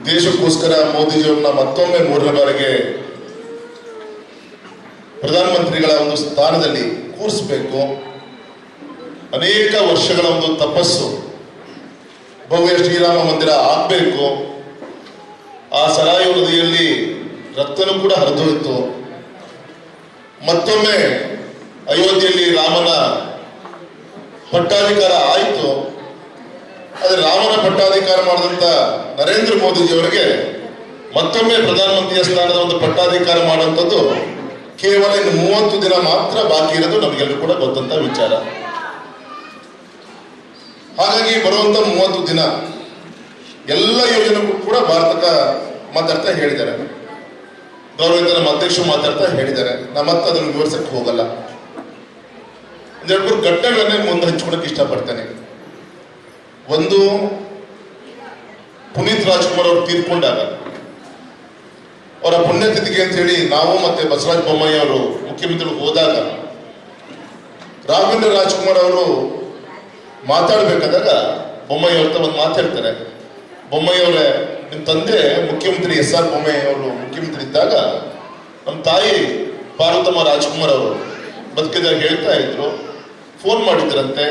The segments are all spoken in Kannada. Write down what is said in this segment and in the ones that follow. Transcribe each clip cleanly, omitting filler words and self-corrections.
ದೇಶಕ್ಕೋಸ್ಕರ ಮೋದಿಜಿಯವ್ರನ್ನ ಮತ್ತೊಮ್ಮೆ 3ನೇ ಬಾರಿಗೆ ಪ್ರಧಾನಮಂತ್ರಿಗಳ ಒಂದು ಸ್ಥಾನದಲ್ಲಿ ಕೂರಿಸಬೇಕು. ಅನೇಕ ವರ್ಷಗಳ ಒಂದು ತಪಸ್ಸು, ಭವ್ಯ ಶ್ರೀರಾಮ ಮಂದಿರ ಆಗಬೇಕು. ಆ ಸರಾಯು ನದಿಯಲ್ಲಿ ರಕ್ತನೂ ಕೂಡ ಹರಿದೋಯಿತು. ಮತ್ತೊಮ್ಮೆ ಅಯೋಧ್ಯೆಯಲ್ಲಿ ರಾಮನ ಪಟ್ಟಾಧಿಕಾರ ಆಯಿತು. ಆದರೆ ರಾಮನ ಪಟ್ಟಾಧಿಕಾರ ಮಾಡಿದಂತ ನರೇಂದ್ರ ಮೋದಿಜಿಯವರಿಗೆ ಮತ್ತೊಮ್ಮೆ ಪ್ರಧಾನಮಂತ್ರಿಯ ಸ್ಥಾನದ ಒಂದು ಪಟ್ಟಾಧಿಕಾರ ಮಾಡುವಂಥದ್ದು ಕೇವಲ ಇನ್ನು 30 ದಿನ ಮಾತ್ರ ಬಾಕಿ ಇರೋದು ನಮಗೆಲ್ಲರೂ ಕೂಡ ಗೊತ್ತಂತ ವಿಚಾರ. ಹಾಗಾಗಿ ಬರುವಂತ 30 ದಿನ ಎಲ್ಲ ಯೋಜನೆಗಳು ಕೂಡ ಭಾರತಕ್ಕೆ ಮಾತಾಡ್ತಾ ಹೇಳಿದ್ದಾರೆ. ಗೌರವಿತ ನಮ್ಮ ಅಧ್ಯಕ್ಷರು ಮಾತಾಡ್ತಾ ಹೇಳಿದ್ದಾರೆ. ನಾ ಮತ್ತೆ ಅದನ್ನು ವಿವರಿಸಕ್ಕೆ ಹೋಗಲ್ಲ. ಒಂದೆರಡು ಘಟನೆಗಳನ್ನೇ ಮುಂದೆ ಹಂಚ್ಕೊಳಕ್ಕೆ ಇಷ್ಟಪಡ್ತೇನೆ. ಒಂದು, ಪುನೀತ್ ರಾಜ್ಕುಮಾರ್ ಅವರು ತೀರ್ಕೊಂಡಾಗ ಅವರ ಪುಣ್ಯತಿಥಿಗೆ ಅಂತ ಹೇಳಿ ನಾವು ಮತ್ತೆ ಬಸವರಾಜ ಬೊಮ್ಮಾಯಿ ಅವರು ಮುಖ್ಯಮಂತ್ರಿಗಳು ಹೋದಾಗ ರಾಘವೇಂದ್ರ ರಾಜ್ಕುಮಾರ್ ಅವರು ಮಾತಾಡ್ಬೇಕಾದಾಗ ಬೊಮ್ಮಾಯಿ ಅವ್ರ ಒಂದು ಮಾತಾಡ್ತಾರೆ. ಬೊಮ್ಮಾಯಿ ಅವರೇ, ನಿಮ್ಮ ತಂದೆ ಮುಖ್ಯಮಂತ್ರಿ SR ಬೊಮ್ಮಾಯಿ ಅವರು ಮುಖ್ಯಮಂತ್ರಿ ಇದ್ದಾಗ ನಮ್ಮ ತಾಯಿ ಪಾರ್ವತಮ್ಮ ರಾಜ್ಕುಮಾರ್ ಅವರು ಬದುಕಿದಾಗ ಹೇಳ್ತಾ ಇದ್ರು, ಫೋನ್ ಮಾಡಿದ್ರಂತೆ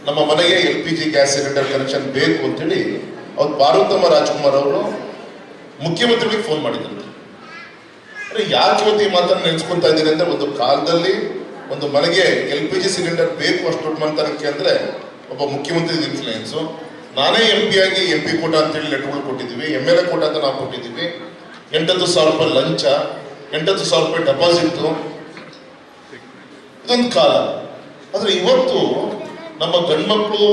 ನಮ್ಮ ಮನೆಗೆ LPG ಗ್ಯಾಸ್ ಸಿಲಿಂಡರ್ ಕನೆಕ್ಷನ್ ಬೇಕು ಅಂತೇಳಿ. ಅವ್ರು ಪಾರ್ವತಮ್ಮ ರಾಜ್ಕುಮಾರ್ ಅವರು ಮುಖ್ಯಮಂತ್ರಿಗಳಿಗೆ ಫೋನ್ ಮಾಡಿದ್ರು. ಯಾಕೆ ಇವತ್ತು ಈ ಮಾತನ್ನು ನೆನೆಸ್ಕೊಂತಾ ಇದ್ದೀನಿ ಅಂದ್ರೆ, ಒಂದು ಕಾಲದಲ್ಲಿ ಒಂದು ಮನೆಗೆ LPG ಸಿಲಿಂಡರ್ ಬೇಕು ಅಷ್ಟು ದೊಡ್ಡ ಮಂತನಕ್ಕೆ ಅಂದ್ರೆ ಒಬ್ಬ ಮುಖ್ಯಮಂತ್ರಿ ಇನ್ಫ್ಲೂಯೆನ್ಸು. ನಾನೇ MP ಆಗಿ MP ಕೋಟ ಅಂತೇಳಿ ಲೆಟರ್ಗಳು ಕೊಟ್ಟಿದ್ದೀವಿ, MLA ಕೋಟ ಅಂತ ನಾವು ಕೊಟ್ಟಿದ್ದೀವಿ. 8,000 ರೂಪಾಯಿ ಲಂಚ, 8,000 ರೂಪಾಯಿ ಡೆಪಾಸಿಟ್, ಇದೊಂದು ಕಾಲ. ಆದ್ರೆ ಇವತ್ತು ನಮ್ಮ ಗಂಡ್ಮಕ್ಳು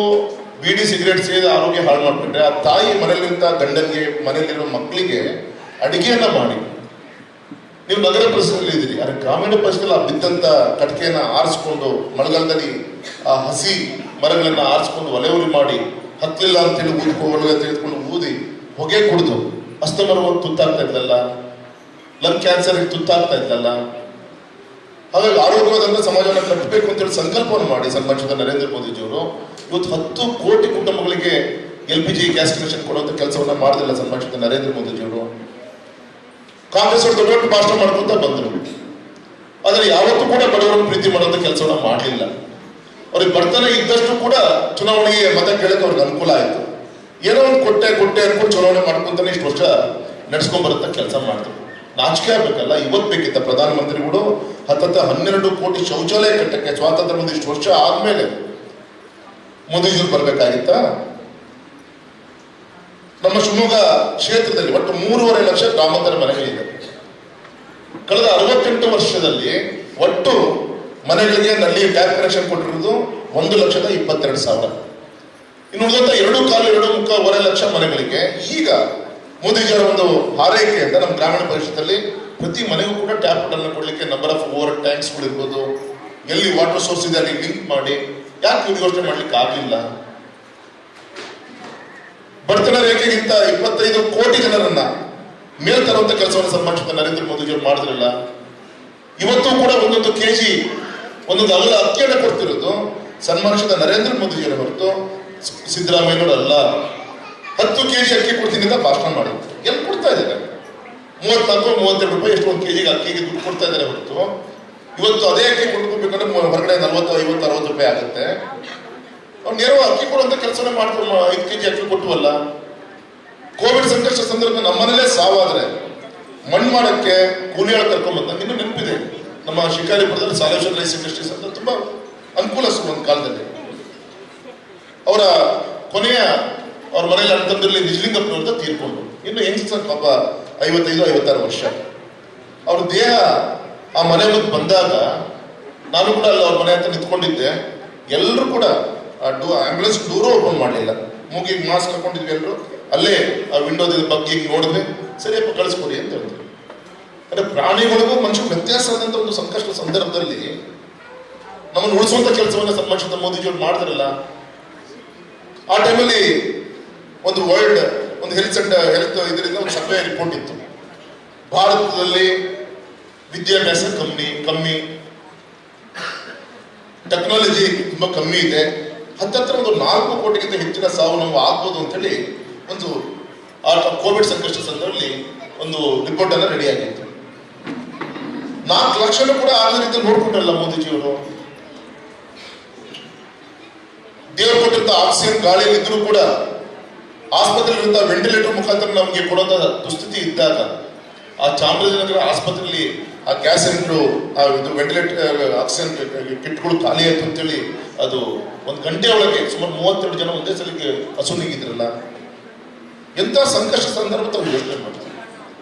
ಬೀಡಿ ಸಿಗರೇಟ್ ಸೇರಿ ಆರೋಗ್ಯ ಹಾಳು ಮಾಡ್ಬಿಟ್ರೆ, ಆ ತಾಯಿ ಮನೆಯಲ್ಲಿಂತ ಗಂಡನಿಗೆ, ಮನೆಯಲ್ಲಿರೋ ಮಕ್ಕಳಿಗೆ ಅಡಿಗೆಯನ್ನ ಮಾಡಿ, ನೀವು ನಗರ ಪರಿಸರದಲ್ಲಿ ಇದ್ದೀರಿ, ಆದರೆ ಗ್ರಾಮೀಣ ಪರಿಸರದಲ್ಲಿ ಆ ಬಿದ್ದಂತ ಕಟ್ಕೆಯನ್ನ ಆರಿಸ್ಕೊಂಡು, ಮಳೆಗಾಲದಲ್ಲಿ ಆ ಹಸಿ ಮರಗಳನ್ನ ಆರಿಸ್ಕೊಂಡು ಒಲೆ ಉರಿ ಮಾಡಿ, ಹತ್ತಲಿಲ್ಲ ಅಂತೇಳಿ ಒಳಗೆ ತೆಗೆದುಕೊಂಡು ಊದಿ ಹೊಗೆ ಕುಡಿದು ಅಸ್ತಮರವನ್ನು ತುತ್ತಾಗ್ತಾ ಇದ್ದಲ್ಲ, ಲಂಗ್ ಕ್ಯಾನ್ಸರ್ ತುತ್ತಾಗ್ತಾ ಇದ್ದಲ್ಲ. ಹಾಗಾಗಿ ಆರೋಗ್ಯವಾದಂತ ಸಮಾಜವನ್ನು ಕಟ್ಟಬೇಕು ಅಂತೇಳಿ ಸಂಕಲ್ಪವನ್ನು ಮಾಡಿ ಸನ್ಮಾನಿಸಿದ ನರೇಂದ್ರ ಮೋದಿಜಿಯವರು ಇವತ್ತು 10 ಕೋಟಿ ಕುಟುಂಬಗಳಿಗೆ LPG ಗ್ಯಾಸ್ ಕನೆಕ್ಷನ್ ಕೊಡುವಂತ ಕೆಲಸವನ್ನ ಮಾಡಿದಿಲ್ಲ ಸನ್ಮಾನಿಸಿದ ನರೇಂದ್ರ ಮೋದಿಜಿಯವರು. ಕಾಂಗ್ರೆಸ್ ಅವರು ದೊಡ್ಡ ದೊಡ್ಡ ಭಾಷಣ ಮಾಡ್ಕೊಂತ ಬಂದರು, ಆದರೆ ಯಾವತ್ತೂ ಕೂಡ ಬಡವರನ್ನು ಪ್ರೀತಿ ಮಾಡುವಂತ ಕೆಲಸವನ್ನ ಮಾಡಲಿಲ್ಲ. ಅವ್ರಿಗೆ ಬರ್ತಾನೆ ಇದ್ದಷ್ಟು ಕೂಡ ಚುನಾವಣೆಗೆ ಮತ ಕೇಳಕ್ಕೆ ಅವ್ರಿಗೆ ಅನುಕೂಲ ಆಯಿತು. ಏನೋ ಒಂದು ಕೊಟ್ಟೆ ಅನ್ಕೊಂಡು ಚುನಾವಣೆ ಮಾಡ್ಕೊಂತಾನೆ ಇಷ್ಟು ವರ್ಷ ನಡ್ಸ್ಕೊಂಡ್ ಬರುತ್ತ ಕೆಲಸ ಮಾಡಿದ್ರು. ನಾಚಿಕೆ ಆಗ್ಬೇಕಲ್ಲ. ಇವತ್ತು ಬೇಕಿತ್ತ ಪ್ರಧಾನಮಂತ್ರಿಗಳು 12 ಕೋಟಿ ಶೌಚಾಲಯ ಕಟ್ಟಕ್ಕೆ ಸ್ವಾತಂತ್ರ್ಯ ಬಂದು ಇಷ್ಟು ವರ್ಷ ಆದ್ಮೇಲೆ ಮೋದಿಜಿಯವರು ಬರ್ಬೇಕಾಗಿತ್ತ? ನಮ್ಮ ಶಿವಮೊಗ್ಗ ಕ್ಷೇತ್ರದಲ್ಲಿ ಒಟ್ಟು 3.5 ಲಕ್ಷ ಗ್ರಾಮಾಂತರ ಮನೆಗಳಿದೆ. ಕಳೆದ 68 ವರ್ಷದಲ್ಲಿ ಒಟ್ಟು ಮನೆಗಳಿಗೆ ನಲ್ಲಿ ಟ್ಯಾಪ್ ಕನೆಕ್ಷನ್ ಕೊಟ್ಟಿರೋದು 1,22,000. ಇನ್ನು ಉಳಿದಂತ 2.25 ಲಕ್ಷ ಮನೆಗಳಿಗೆ ಈಗ ಮೋದಿಜಿಯವರ ಒಂದು ಹಾರೈಕೆಯಿಂದ ನಮ್ಮ ಗ್ರಾಮೀಣ ಪರಿಷತ್ತಲ್ಲಿ ಪ್ರತಿ ಮನೆಗೂ ಕೂಡ ಟ್ಯಾಪ್ ಅನ್ನು ಕೊಡ್ಲಿಕ್ಕೆ ನಂಬರ್ ಆಫ್ ಓವರ್ ಟ್ಯಾಂಕ್ಸ್ಗಳು ಇರ್ಬೋದು, ಎಲ್ಲಿ ವಾಟರ್ ಸೋರ್ಸ್ ಇದೆ ಅಲ್ಲಿ ಲಿಂಕ್ ಮಾಡಿ. ಯಾಕೆ ಯೋಚನೆ ಮಾಡ್ಲಿಕ್ಕೆ ಆಗಲಿಲ್ಲ? ಬಡತನ ರೇಖೆಗಿಂತ 25 ಕೋಟಿ ಜನರನ್ನ ಮೇಲ್ ತರುವಂತ ಕೆಲಸವನ್ನು ಸನ್ಮಾನಿಸಿದ ನರೇಂದ್ರ ಮೋದಿಜಿಯವರು ಮಾಡಿದ್ರಲ್ಲ. ಇವತ್ತು ಕೂಡ 1 kg ಒಂದೊಂದು ಅಗಲ ಅಕ್ಕಿಯನ್ನು ಕೊಡ್ತಿರೋದು ಸನ್ಮಾನಿಸಿದ ನರೇಂದ್ರ ಮೋದಿಜಿಯವರು ಹೊರತು ಸಿದ್ದರಾಮಯ್ಯನವರು ಅಲ್ಲ. 10 kg ಅಕ್ಕಿ ಕೊಡ್ತೀನಿ ಅಂತ ಭಾಷಣ ಮಾಡಿದ್ರು. ಎಲ್ಲಿ ಕೊಡ್ತಾ ಇದ್ದಾರೆ? 34-32 ರೂಪಾಯಿ ಎಷ್ಟು ಒಂದು kg ಅಕ್ಕಿಗೆ ದುಡ್ಡು ಕೊಡ್ತಾ ಇದ್ದಾರೆ ಹೊರತು ಇವತ್ತು ಅದೇ ಅಕ್ಕಿ ಕೊಂಡ್ಕೋಬೇಕಂದ್ರೆ ಹೊರಗಡೆ 40-50-60 ರೂಪಾಯಿ ಆಗುತ್ತೆ. ಅವ್ರು ನೇರವಾಗಿ ಅಕ್ಕಿ ಕೊಡುವಂತ ಕೆಲಸನೇ ಮಾಡ್ತಾರೆ. 5 kg ಅಕ್ಕಿ ಕೊಟ್ಟುವಲ್ಲ. ಕೋವಿಡ್ ಸಂಕಷ್ಟ ಸಂದರ್ಭ ನಮ್ಮನೇಲೆ ಸಾವಾದ್ರೆ ಮಣ್ಣು ಮಾಡಕ್ಕೆ ಕೂಲಿಯಾಳ ಕರ್ಕೊಂಡ್ಬಂದ ಇನ್ನೂ ನೆನಪಿದೆ. ನಮ್ಮ ಶಿಕಾರಿಪುರದಲ್ಲಿ ಸಾಲೇಶ್ವರ ರೈಸ್ ಇಂಡಸ್ಟ್ರೀಸ್ ಅಂತ ತುಂಬಾ ಅನುಕೂಲ ಒಂದು ಕಾಲದಲ್ಲಿ. ಅವರ ಕೊನೆಯ ಅವ್ರ ಮನೇಲಿ ಅಣ್ಣತಂದ್ರಲ್ಲಿ ನಿಜಲಿಂಗಪ್ಪನವ್ರ ತೀರ್ಕೊಂಡು ಇನ್ನು ಯಂಗ್ಸ್ಟರ್ ಪಾಪ 55-56 ವರ್ಷ. ಅವ್ರ ದೇಹ ಆ ಮನೆ ಮುಂದೆ ಬಂದಾಗ ನಾನು ಕೂಡ ಅಲ್ಲಿ ಅವ್ರ ಮನೆ ಹತ್ರ ನಿಂತ್ಕೊಂಡಿದ್ದೆ. ಎಲ್ಲರೂ ಕೂಡ ಆಂಬ್ಯುಲೆನ್ಸ್ ಡೋರು ಓಪನ್ ಮಾಡಲಿಲ್ಲ. ಮೂಗಿಗೆ ಮಾಸ್ಕ್ ಹಾಕೊಂಡಿದ್ವಿ ಎಲ್ಲರೂ. ಅಲ್ಲೇ ಆ ವಿಂಡೋದ ಬಗ್ಗೆ ನೋಡಿದ್ವಿ. ಸರಿಯಪ್ಪ ಕಳಿಸ್ಕೊಡಿ ಅಂತ ಹೇಳಿದ್ರು. ಅಂದ್ರೆ ಪ್ರಾಣಿಗಳಿಗೂ ಮನುಷ್ಯರು ವ್ಯತ್ಯಾಸ ಆದಂತ ಒಂದು ಸಂಕಷ್ಟ ಸಂದರ್ಭದಲ್ಲಿ ನಮ್ಮನ್ನು ಉಳಿಸುವಂತ ಕೆಲಸವನ್ನ ಸನ್ಮಾನಿಸಿದ ಮೋದಿಜಿಯವರು ಮಾಡಿದ್ರಲ್ಲ. ಆ ಟೈಮಲ್ಲಿ ಒಂದು ವರ್ಲ್ಡ್ ಒಂದು ಹೆಲ್ತ್ ಇದರಿಂದ ಒಂದು ಸರ್ವೆ ರಿಪೋರ್ಟ್ ಇತ್ತು. ಭಾರತದಲ್ಲಿ ವಿದ್ಯಾಭ್ಯಾಸ ಕಮ್ಮಿ, ಟೆಕ್ನಾಲಜಿ ತುಂಬಾ ಕಮ್ಮಿ ಇದೆ, ಹತ್ತತ್ರ ಒಂದು 4 ಕೋಟಿಗಿಂತ ಹೆಚ್ಚಿನ ಸಾವು ನೋವು ಆಗ್ಬೋದು ಅಂತೇಳಿ ಒಂದು ಆ ಕೋವಿಡ್ ಸಂಕಷ್ಟ ಸಂದರ್ಭದಲ್ಲಿ ಒಂದು ರಿಪೋರ್ಟ್ ಎಲ್ಲ ರೆಡಿ ಆಗಿತ್ತು. 4 ಲಕ್ಷನೂ ಕೂಡ ಆದ ರೀತಿ ನೋಡ್ಕೊಂಡ್ರಲ್ಲ ಮೋದಿಜಿಯವರು. ದೇವರು ಕೊಟ್ಟಿದ್ದ ಆಕ್ಸಿಜನ್ ಗಾಳಿಯಲ್ಲಿ ಇದ್ರೂ ಕೂಡ ಆಸ್ಪತ್ರೆಗಳಿಂದ ವೆಂಟಿಲೇಟರ್ ಮುಖಾಂತರ ನಮಗೆ ಕೊಡೋದ ದುಸ್ಥಿತಿ ಇದ್ದಾಗ ಆ ಚಾಮರಾಜನಗರ ಆಸ್ಪತ್ರೆಯಲ್ಲಿ ಆ ಗ್ಯಾಸ್ ಸಿಲಿಂಡರ್ ಆ ವೆಂಟಿಲೇಟರ್ ಆಕ್ಸಿಜನ್ ಕಿಟ್ಗಳು ಖಾಲಿ ಆಯ್ತು ಅಂತೇಳಿ ಅದು 1 ಗಂಟೆ ಒಳಗೆ ಸುಮಾರು 32 ಜನ ಒಂದೇ ಸಲಿಗೆ ಹಸುನಿಗಿದ್ರಲ್ಲ. ಎಂತ ಸಂಕಷ್ಟ ಸಂದರ್ಭ ತಾವು ಯೋಚನೆ ಮಾಡ್ತಾರೆ.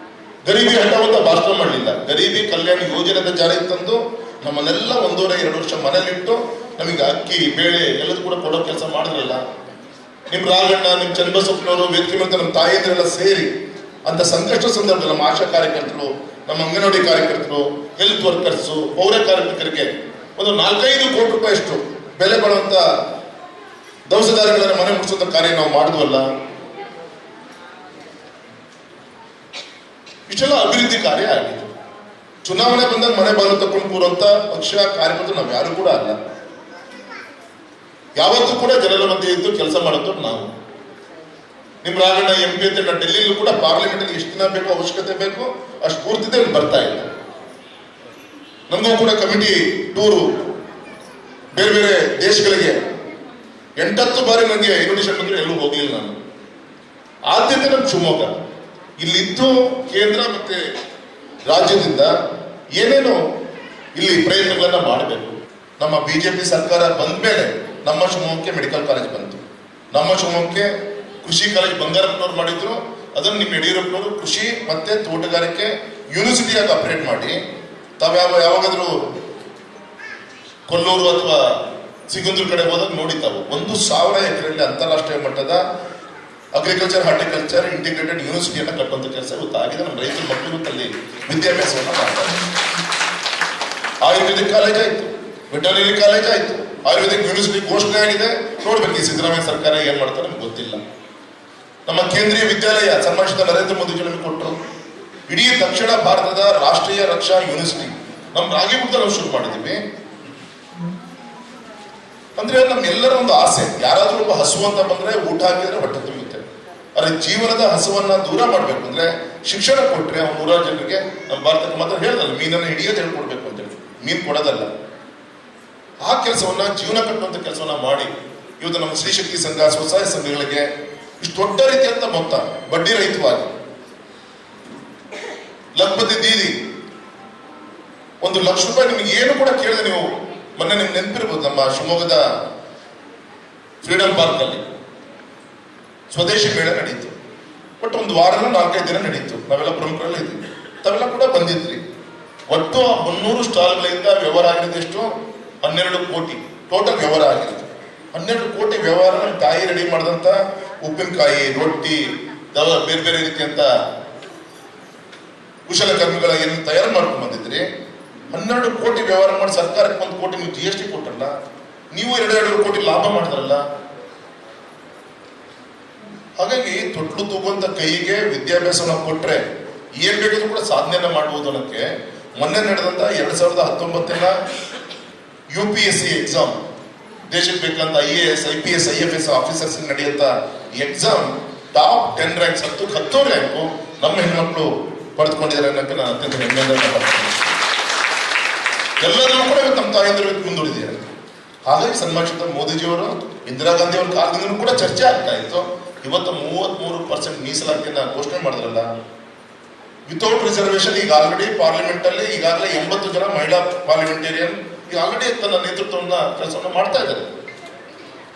ಗರೀಬಿ ಹಠವಂತ ಭಾಷಣ ಮಾಡಲಿಲ್ಲ. ಗರೀಬಿ ಕಲ್ಯಾಣ ಯೋಜನೆ ಜಾರಿಗೆ ತಂದು ನಮ್ಮನ್ನೆಲ್ಲ 1.5-2 ವರ್ಷ ಮನೇಲಿಟ್ಟು ನಮಗೆ ಅಕ್ಕಿ ಬೇಳೆ ಎಲ್ಲದೂ ಕೂಡ ಕೊಡೋ ಕೆಲಸ ಮಾಡಿದ್ರಲ್ಲ. ನಿಮ್ ರಾಘಣ್ಣ, ನಿಮ್ ಚನ್ನಬಸಪ್ಪನವರು, ವೇದಿಕೆ ಮೇಲೆ ನಮ್ಮ ತಾಯಿಯಂದ್ರೆಲ್ಲ ಸೇರಿ ಅಂತ ಸಂಕಷ್ಟ ಸಂದರ್ಭದಲ್ಲಿ ನಮ್ಮ ಆಶಾ ಕಾರ್ಯಕರ್ತರು, ನಮ್ಮ ಅಂಗನವಾಡಿ ಕಾರ್ಯಕರ್ತರು, ಹೆಲ್ತ್ ವರ್ಕರ್ಸು, ಪೌರ ಕಾರ್ಮಿಕರಿಗೆ ಒಂದು 4-5 ಕೋಟಿ ರೂಪಾಯಿಯಷ್ಟು ಬೆಲೆ ಬಾಳುವಂತ ದವಸದಾರಿಗಳನ್ನು ಮನೆ ಮುಟ್ಟಿಸುವಂತ ಕಾರ್ಯ ನಾವು ಮಾಡಿದ್ವಲ್ಲ. ಇಷ್ಟೆಲ್ಲ ಅಭಿವೃದ್ಧಿ ಕಾರ್ಯ ಆಗಿದೆ. ಚುನಾವಣೆ ಬಂದಾಗ ಮನೆ ಬಾಗಿಲು ತಕೊಂಡು ಕೂರುವಂತ ಪಕ್ಷ ಕಾರ್ಯಕರ್ತರು ನಾವು ಯಾರು ಕೂಡ ಅಲ್ಲ. ಯಾವತ್ತೂ ಕೂಡ ಜನರ ಮಧ್ಯೆ ಇದ್ದು ಕೆಲಸ ಮಾಡೋದು ನಾವು. ನಿಮ್ ರಾಘಣ್ಣ MP ಅಂತ ಡೆಲ್ಲಿಲೂ ಕೂಡ ಪಾರ್ಲಿಮೆಂಟ್ ಅಲ್ಲಿ ಎಷ್ಟು ದಿನ ಬೇಕು, ಅವಶ್ಯಕತೆ ಬೇಕು ಅಷ್ಟು ಪೂರ್ತಿದೆ ಬರ್ತಾ ಇಲ್ಲ. ನಮಗೂ ಕೂಡ ಕಮಿಟಿ ಟೂರು ಬೇರೆ ಬೇರೆ ದೇಶಗಳಿಗೆ 8-10 ಬಾರಿ ನನಗೆ ಇನ್ವಿಟೇಷನ್ ಬಂದ್ರೆ ಎಲ್ಲೂ ಹೋಗ್ಲಿಲ್ಲ ನಾನು. ಆದ್ಯತೆ ನಮ್ಮ ಶಿವಮೊಗ್ಗ. ಇಲ್ಲಿದ್ದು ಕೇಂದ್ರ ಮತ್ತೆ ರಾಜ್ಯದಿಂದ ಏನೇನು ಇಲ್ಲಿ ಪ್ರಯತ್ನಗಳನ್ನ ಮಾಡಬೇಕು. ನಮ್ಮ BJP ಸರ್ಕಾರ ಬಂದ ಮೇಲೆ ನಮ್ಮ ಶಿವಮೊಗ್ಗಕ್ಕೆ ಮೆಡಿಕಲ್ ಕಾಲೇಜ್ ಬಂತು. ನಮ್ಮ ಶಿವಮೊಗ್ಗಕ್ಕೆ ಕೃಷಿ ಕಾಲೇಜ್ ಬಂಗಾರಪ್ಪನವ್ರು ಮಾಡಿದ್ರು. ಅದನ್ನು ನಿಮ್ಮ ಯಡಿಯೂರಪ್ಪನವರು ಕೃಷಿ ಮತ್ತೆ ತೋಟಗಾರಿಕೆ ಯೂನಿವರ್ಸಿಟಿಯಾಗಿ ಅಪರೇಟ್ ಮಾಡಿ ಯಾವಾಗಾದ್ರೂ ಕೊಲ್ಲೂರು ಅಥವಾ ಸಿಗಂದೂರು ಕಡೆ ಹೋದಾಗ ನೋಡಿತಾವು 1,000 ಎಕರೆಯಲ್ಲಿ ಅಂತಾರಾಷ್ಟ್ರೀಯ ಮಟ್ಟದ ಅಗ್ರಿಕಲ್ಚರ್ ಹಾರ್ಟಿಕಲ್ಚರ್ ಇಂಟಿಗ್ರೇಟೆಡ್ ಯೂನಿವರ್ಸಿಟಿಯನ್ನು ಕಟ್ಟುವಂತ ಕೆಲಸ ಗೊತ್ತಾಗಿದೆ. ನಮ್ಮ ರೈತರ ಮಕ್ಕಳು ಅಲ್ಲಿ ವಿದ್ಯಾಭ್ಯಾಸವನ್ನು ಮಾಡ್ತಾರೆ. ಆಯುರ್ವೇದಿಕ್ ಕಾಲೇಜ್ ಆಯ್ತು, ವೆಟರ್ನರಿ ಕಾಲೇಜ್ ಆಯ್ತು, ಆಯುರ್ವೇದಿಕ್ ಯೂನಿವರ್ಸಿಟಿ ಘೋಷಣೆ ಆಗಿದೆ. ನೋಡ್ಬೇಕು ಈ ಸಿದ್ದರಾಮಯ್ಯ ಸರ್ಕಾರ ಏನ್ ಮಾಡ್ತಾರೆ ನಮ್ಗೆ ಗೊತ್ತಿಲ್ಲ. ನಮ್ಮ ಕೇಂದ್ರೀಯ ವಿದ್ಯಾಲಯ ಸನ್ಮಾನಿಸಿದ ನರೇಂದ್ರ ಮೋದಿಜಿ ನಮಗೆ ಕೊಟ್ಟರು. ಇಡೀ ದಕ್ಷಿಣ ಭಾರತದ ರಾಷ್ಟ್ರೀಯ ರಕ್ಷಾ ಯೂನಿವರ್ಸಿಟಿ ನಮ್ಮ ರಾಗಿಗುಡ್ಡ ನಾವು ಶುರು ಮಾಡಿದ್ದೀವಿ. ಅಂದ್ರೆ ನಮ್ಮೆಲ್ಲರ ಒಂದು ಆಸೆ, ಯಾರಾದ್ರೂ ಒಬ್ಬ ಹಸು ಅಂತ ಬಂದ್ರೆ ಊಟ ಹಾಕಿದ್ರೆ ಹೊಟ್ಟೆ ತುಂಬುತ್ತೆ. ಆದ್ರೆ ಜೀವನದ ಹಸುವನ್ನ ದೂರ ಮಾಡ್ಬೇಕು ಅಂದ್ರೆ ಶಿಕ್ಷಣ ಕೊಟ್ರೆ ಅವ್ನು 100 ಜನರಿಗೆ ನಮ್ಮ ಭಾರತಕ್ಕೆ ಮಾತ್ರ ಹೇಳ್ದಲ್ಲ, ಮೀನನ್ನ ಹಿಡಿಯೋದು ಹೇಳ್ಕೊಡ್ಬೇಕು ಅಂತ ಹೇಳಿ, ಮೀನ್ ಕೊಡೋದಲ್ಲ. ಆ ಕೆಲಸವನ್ನ ಜೀವನ ಕಟ್ಟುವಂತ ಕೆಲಸವನ್ನ ಮಾಡಿ ಇವತ್ತು ನಮ್ಮ ಶ್ರೀಶಕ್ತಿ ಸಂಘ, ಸ್ವಸಹಾಯ ಸಂಘಗಳಿಗೆ ಇಷ್ಟು ದೊಡ್ಡ ರೀತಿಯಂತ ಮೊತ್ತ ಬಡ್ಡಿ ರಹಿತವಾಗಿ ಲಖಪತಿ ದೀದಿ 1 ಲಕ್ಷ ರೂಪಾಯಿ ನಿಮ್ಗೆ ಏನು ಕೂಡ ಕೇಳಿದೆ. ನೀವು ಮೊನ್ನೆ ನಿಮ್ಗೆ ನೆನಪಿರ್ಬೋದು, ನಮ್ಮ ಶಿವಮೊಗ್ಗದ ಫ್ರೀಡಂ ಪಾರ್ಕ್ ಅಲ್ಲಿ ಸ್ವದೇಶಿ ಮೇಳ ನಡೀತು. ಬಟ್ ಒಂದು ವಾರನೂ 4-5 ದಿನ ನಡೀತು. ನಾವೆಲ್ಲ ಪ್ರಮುಖರೆಲ್ಲ ಇದ್ವಿ, ತಾವೆಲ್ಲ ಕೂಡ ಬಂದಿದ್ರಿ. ಒಟ್ಟು 300 ಸ್ಟಾಲ್ಗಳಿಂದ ವ್ಯವಹಾರ ಆಗಿರೋದು ಎಷ್ಟು? 12 ಕೋಟಿ ಟೋಟಲ್ ವ್ಯವಹಾರ ಆಗಿರುತ್ತೆ. 12 ಕೋಟಿ ವ್ಯವಹಾರ ನಮ್ಮ ತಾಯಿ ರೆಡಿ ಮಾಡಿದಂತ ಉಪ್ಪಿನಕಾಯಿ, ರೊಟ್ಟಿ, ಬೇರೆ ಬೇರೆ ರೀತಿಯಂತ ಕುಶಲಕರ್ಮಿಗಳ ಏನು ತಯಾರು ಮಾಡ್ಕೊಂಡು ಬಂದಿದ್ರಿ. 12 ಕೋಟಿ ವ್ಯವಹಾರ ಮಾಡಿ ಸರ್ಕಾರಕ್ಕೆ 1 ಕೋಟಿ ನೀವು GST ಕೊಟ್ಟರಲ್ಲ, ನೀವು 2 ಕೋಟಿ ಲಾಭ ಮಾಡಿದ್ರಲ್ಲ. ಹಾಗಾಗಿ ತೊಟ್ಲು ತೂಗುವಂತ ಕೈಗೆ ವಿದ್ಯಾಭ್ಯಾಸವನ್ನು ಕೊಟ್ರೆ ಏನ್ ಬೇಕಾದ್ರೂ ಕೂಡ ಸಾಧನೆಯನ್ನ ಮಾಡಬಹುದು ಅನ್ನೋಕ್ಕೆ ಮೊನ್ನೆ ನಡೆದಂತ 2019ನ UPSC ಎಕ್ಸಾಮ್, ದೇಶಕ್ಕೆ ಬೇಕಂತ IAS, IPS, IFS ಆಫೀಸರ್ಸ್ ನಡೆಯುತ್ತ ಎಕ್ಸಾಮ್ ಟಾಪ್ 10 ರ್ಯಾಂಕ್ಸ್ 10 ರ್ಯಾಂಕು ನಮ್ಮ ಹೆಣ್ಮಕ್ಳು ಪಡೆದುಕೊಂಡಿದ್ದಾರೆ ಅನ್ನೋಕ್ಕೆ ನಾನು ಅತ್ಯಂತ ಹೆಮ್ಮೆಯಿಂದ ಮಾಡ್ತೀನಿ. ಎಲ್ಲರೂ ಕೂಡ ನಮ್ಮ ತಾಯಂದಿರು ಮುಂದುವರಿದಿದ್ದಾರೆ. ಹಾಗಾಗಿ ಸನ್ಮಾನಿಸಿದ ಮೋದಿಜಿಯವರು, ಇಂದಿರಾ ಗಾಂಧಿ ಅವರ ಕಾಲದಿಂದಲೂ ಕೂಡ ಚರ್ಚೆ ಆಗ್ತಾ ಇತ್ತು. ಇವತ್ತು 33% ಮೀಸಲಾತಿಯನ್ನ ಘೋಷಣೆ ಮಾಡಿದ್ರಲ್ಲ, ವಿತೌಟ್ ರಿಸರ್ವೇಶನ್. ಈಗ ಆಲ್ರೆಡಿ ಪಾರ್ಲಿಮೆಂಟ್ ಅಲ್ಲಿ ಈಗಾಗಲೇ 80 ಜನ ಮಹಿಳಾ ಪಾರ್ಲಿಮೆಂಟೇರಿಯನ್ ಈಗ ಆಲ್ರೆಡಿ ತನ್ನ ನೇತೃತ್ವವನ್ನ ಕೆಲಸವನ್ನ ಮಾಡ್ತಾ ಇದ್ದಾರೆ.